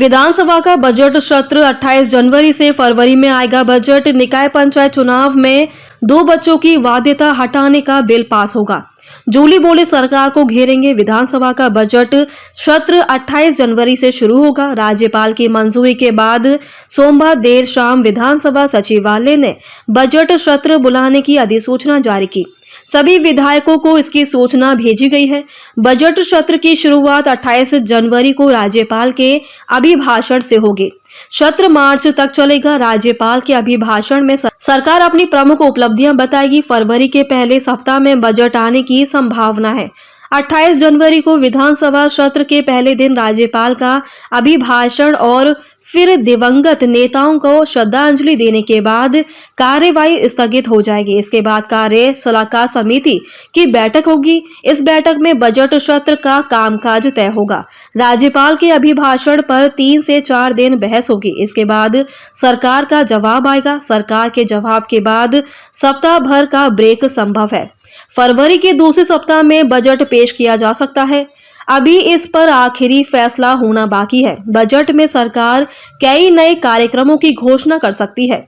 विधानसभा का बजट सत्र 28 जनवरी से फरवरी में आएगा। बजट निकाय पंचायत चुनाव में 2 बच्चों की बाध्यता हटाने का बिल पास होगा। जूली बोले सरकार को घेरेंगे। विधानसभा का बजट सत्र 28 जनवरी से शुरू होगा। राज्यपाल की मंजूरी के बाद सोमवार देर शाम विधानसभा सचिवालय ने बजट सत्र बुलाने की अधिसूचना जारी की। सभी विधायकों को इसकी सूचना भेजी गई है। बजट सत्र की शुरुआत 28 जनवरी को राज्यपाल के अभिभाषण से होगी। सत्र मार्च तक चलेगा। राज्यपाल के अभिभाषण में सरकार अपनी प्रमुख उपलब्धियां बताएगी। फरवरी के पहले सप्ताह में बजट आने की संभावना है। 28 जनवरी को विधानसभा सत्र के पहले दिन राज्यपाल का अभिभाषण और फिर दिवंगत नेताओं को श्रद्धांजलि देने के बाद कार्यवाही स्थगित हो जाएगी। इसके बाद कार्य सलाहकार समिति की बैठक होगी। इस बैठक में बजट सत्र का कामकाज तय होगा। राज्यपाल के अभिभाषण पर 3 से 4 दिन बहस होगी। इसके बाद सरकार का जवाब आएगा। सरकार के जवाब के बाद सप्ताह भर का ब्रेक संभव है। फरवरी के दूसरे सप्ताह में बजट पेश किया जा सकता है। अभी इस पर आखिरी फैसला होना बाकी है। बजट में सरकार कई नए कार्यक्रमों की घोषणा कर सकती है।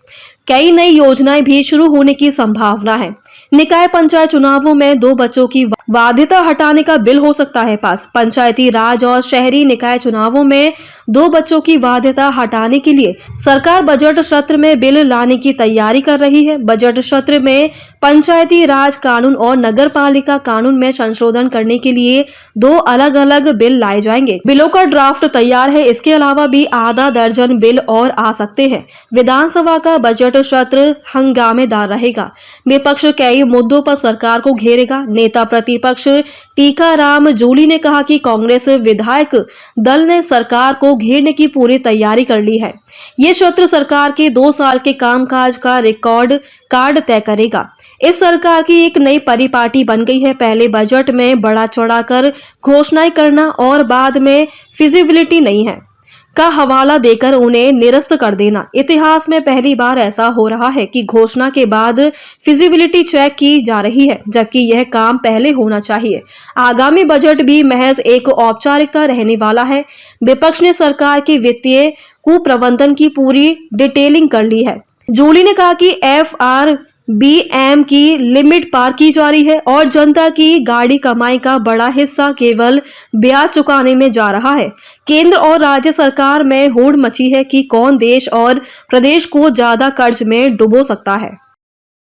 कई नई योजनाएं भी शुरू होने की संभावना है। निकाय पंचायत चुनावों में 2 बच्चों की बाध्यता हटाने का बिल हो सकता है पास। पंचायती राज और शहरी निकाय चुनावों में 2 बच्चों की बाध्यता हटाने के लिए सरकार बजट सत्र में बिल लाने की तैयारी कर रही है। बजट सत्र में पंचायती राज कानून और नगर पालिका कानून में संशोधन करने के लिए 2 अलग अलग बिल लाए जाएंगे। बिलों का ड्राफ्ट तैयार है। इसके अलावा भी आधा दर्जन बिल और आ सकते हैं। विधानसभा का बजट सत्र हंगामेदार रहेगा। विपक्ष कई मुद्दों पर सरकार को घेरेगा। नेता प्रतिपक्ष टीकाराम जूली ने कहा कि कांग्रेस विधायक दल ने सरकार को घेरने की पूरी तैयारी कर ली है। ये सत्र सरकार के 2 साल के कामकाज का रिकॉर्ड कार्ड तय करेगा। इस सरकार की एक नई परिपाटी बन गई है। पहले बजट में बड़ा चढ़ाकर घोषणाएं करना और बाद में फिजिबिलिटी नहीं है का हवाला देकर उन्हें निरस्त कर देना। इतिहास में पहली बार ऐसा हो रहा है कि घोषणा के बाद फिजिबिलिटी चेक की जा रही है, जबकि यह काम पहले होना चाहिए। आगामी बजट भी महज एक औपचारिकता रहने वाला है। विपक्ष ने सरकार के वित्तीय कुप्रबंधन की पूरी डिटेलिंग कर ली है। जूली ने कहा कि FRBM की लिमिट पार की जा रही है और जनता की गाड़ी कमाई का बड़ा हिस्सा केवल ब्याज चुकाने में जा रहा है। केंद्र और राज्य सरकार में होड़ मची है कि कौन देश और प्रदेश को ज्यादा कर्ज में डुबो सकता है।